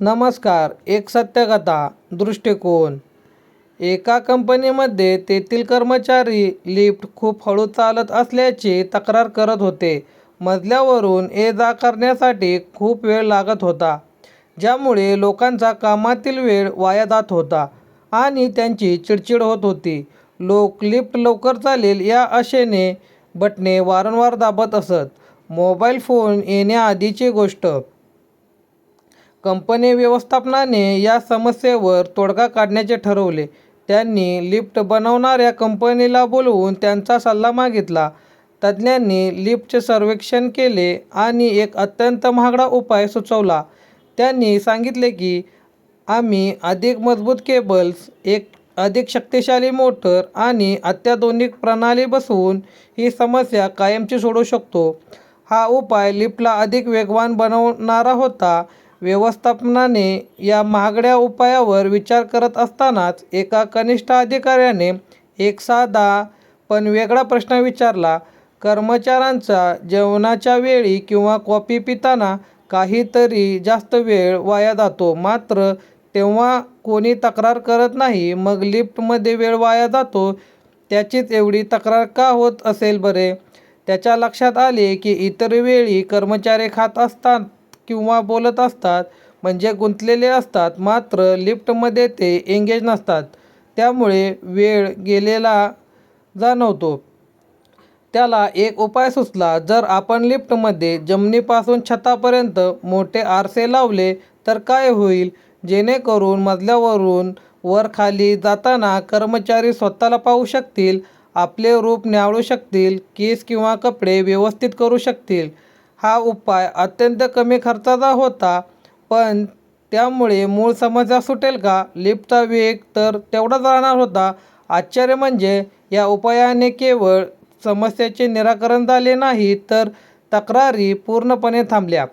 नमस्कार. एक सत्यकथा. दृष्टिकोन. एका कंपनीमध्ये तेथील कर्मचारी लिफ्ट खूप हळू चालत असल्याची तक्रार करत होते. मजल्यावरून ये-जा करण्यासाठी खूप वेळ लागत होता, ज्यामुळे लोकांचा कामातील वेळ वाया जात होता आणि त्यांची चिडचिड होत होती. लोक लिफ्ट लवकर चालेल या आशेने बटणे वारंवार दाबत असत. मोबाईल फोन येण्याआधीची गोष्ट. कंपनी व्यवस्थापनाने या समस्येवर तोडगा काढण्याचे ठरवले. त्यांनी लिफ्ट बनवणाऱ्या कंपनीला बोलवून त्यांचा सल्ला मागितला. तज्ज्ञांनी लिफ्टचे सर्वेक्षण केले आणि एक अत्यंत महागडा उपाय सुचवला. त्यांनी सांगितले की आम्ही अधिक मजबूत केबल्स, एक अधिक शक्तिशाली मोटर आणि अत्याधुनिक प्रणाली बसवून ही समस्या कायमची सोडवू शकतो. हा उपाय लिफ्टला अधिक वेगवान बनवणारा होता. व्यवस्थापनाने या महागड्या उपायावर विचार करत असतानाच एका कनिष्ठ अधिकाऱ्याने एक साधा पण वेगळा प्रश्न विचारला. कर्मचाऱ्यांचा जेवणाच्या वेळी किंवा कॉफी पिताना काहीतरी जास्त वेळ वाया जातो, मात्र तेव्हा कोणी तक्रार करत नाही. मग लिफ्टमध्ये वेळ वाया जातो त्याचीच एवढी तक्रार का होत असेल बरे? त्याच्या लक्षात आले की इतर वेळी कर्मचारी खात असतात किंवा बोलत असतात, म्हणजे गुंतलेले असतात, मात्र लिफ्टमध्ये ते एंगेज नसतात. त्यामुळे वेळ गेलेला जाणवतो. त्याला एक उपाय सुचला. जर आपण लिफ्टमध्ये जमिनीपासून छतापर्यंत मोठे आरसे लावले तर काय होईल? जेणेकरून मजल्यावरून वर खाली जाताना कर्मचारी स्वतःला पाहू शकतील, आपले रूप न्याहाळू शकतील, केस किंवा कपडे व्यवस्थित करू शकतील. हा उपाय अत्यंत कमी खर्चाचा होता, पण त्यामुळे मूळ समस्या सुटेल का? लिफ्टचा वेग तर तेवढाच राहणार होता. आश्चर्य म्हणजे या उपायाने केवळ समस्येचे निराकरण झाले नाही, तर तक्रारी पूर्णपणे थांबल्या.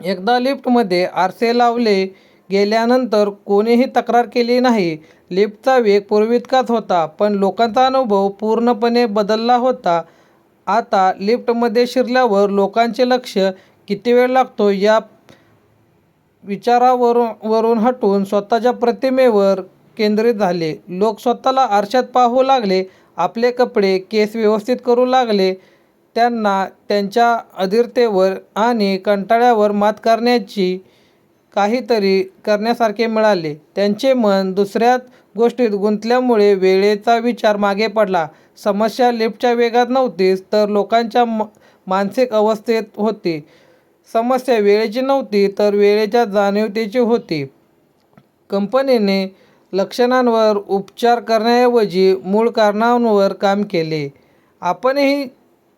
एकदा लिफ्टमध्ये आरसे लावले गेल्यानंतर कोणीही तक्रार केली नाही. लिफ्टचा वेग पूर्वीइतकाच होता, पण लोकांचा अनुभव पूर्णपणे बदलला होता. आता लिफ्टमध्ये शिरल्यावर लोकांचे लक्ष किती वेळ लागतो या विचारावरून हटून स्वतःच्या प्रतिमेवर केंद्रित झाले. लोक स्वतःला आरशात पाहू लागले, आपले कपडे, केस व्यवस्थित करू लागले. त्यांना त्यांच्या अधीरतेवर आणि कंटाळ्यावर मात करण्याची काहीतरी करण्यासारखे मिळाले. त्यांचे मन दुसऱ्याच गोष्टीत गुंतल्यामुळे वेळेचा विचार मागे पडला. समस्या लिफ्टच्या वेगात नव्हतीच, तर लोकांच्या मानसिक अवस्थेत होती. समस्या वेळेची नव्हती, तर वेळेच्या जाणीवेची होती. कंपनीने लक्षणांवर उपचार करण्याऐवजी मूळ कारणांवर काम केले. आपणही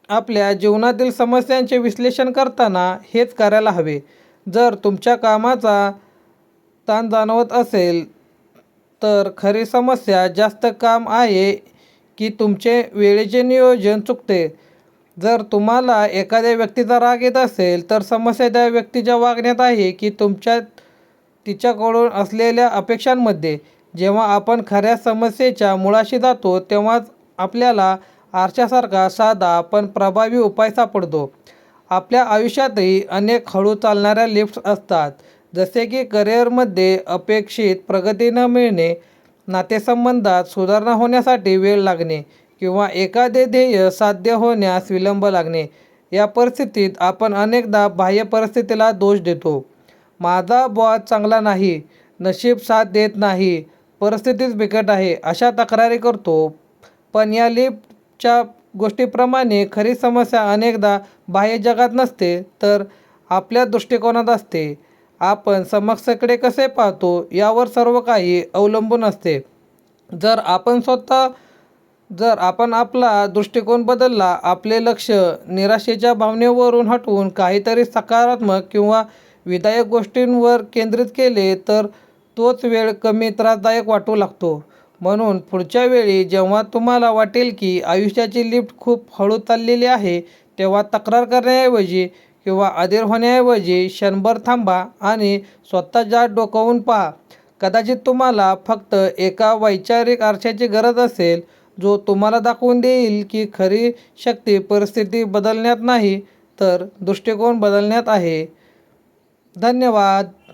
आपल्या जीवनातील समस्यांचे विश्लेषण करताना हेच करायला हवे. जर तुमच्या कामाचा ताण जाणवत असेल, तर खरी समस्या जास्त काम आहे की तुमचे वेळेचे नियोजन चुकते? जर तुम्हाला एखाद्या व्यक्तीचा राग येत असेल, तर समस्या त्या व्यक्तीच्या वागण्यात आहे की तिच्याकडून असलेल्या अपेक्षांमध्ये? जेव्हा आपण खऱ्या समस्येच्या मुळाशी जातो, तेव्हाच आपल्याला आरशासारखा साधा पण प्रभावी उपाय सापडतो. आपल्या आयुष्यातही अनेक हळू चालणाऱ्या लिफ्ट्स असतात, जसे की करिअरमध्ये अपेक्षित प्रगती न मिळणे, नातेसंबंधात सुधारणा होण्यासाठी वेळ लागणे किंवा एखादे ध्येय साध्य होण्यास विलंब लागणे. या परिस्थितीत आपण अनेकदा बाह्य परिस्थितीला दोष देतो. माझा बॉस चांगला नाही, नशीब साथ देत नाही, परिस्थितीच बिकट आहे, अशा तक्रारी करतो. पण या लिफ्टच्या गोष्टीप्रमाणे खरी समस्या अनेकदा बाह्य जगात नसते, तर आपल्या दृष्टिकोनात असते. आपण समस्येकडे कसे पाहतो यावर सर्व काही अवलंबून असते. जर आपण आपला दृष्टिकोन बदलला, आपले लक्ष निराशेच्या भावनेवरून हटवून काहीतरी सकारात्मक किंवा विधायक गोष्टींवर केंद्रित केले, तर तोच वेळ कमी त्रासदायक वाटू लागतो. म्हणून पुढच्या वेळी जेव्हा तुम्हाला वाटेल की आयुष्याची लिफ्ट खूप हळू चाललेली आहे, तेव्हा तक्रार करण्याऐवजी किंवा अधीर होण्याऐवजी क्षणभर थांबा आणि स्वतःच्या डोकावून पहा. कदाचित तुम्हाला फक्त एका वैचारिक आरशाची गरज असेल, जो तुम्हाला दाखवून देईल की खरी शक्ती परिस्थिती बदलण्यात नाही, तर दृष्टिकोन बदलण्यात आहे. धन्यवाद.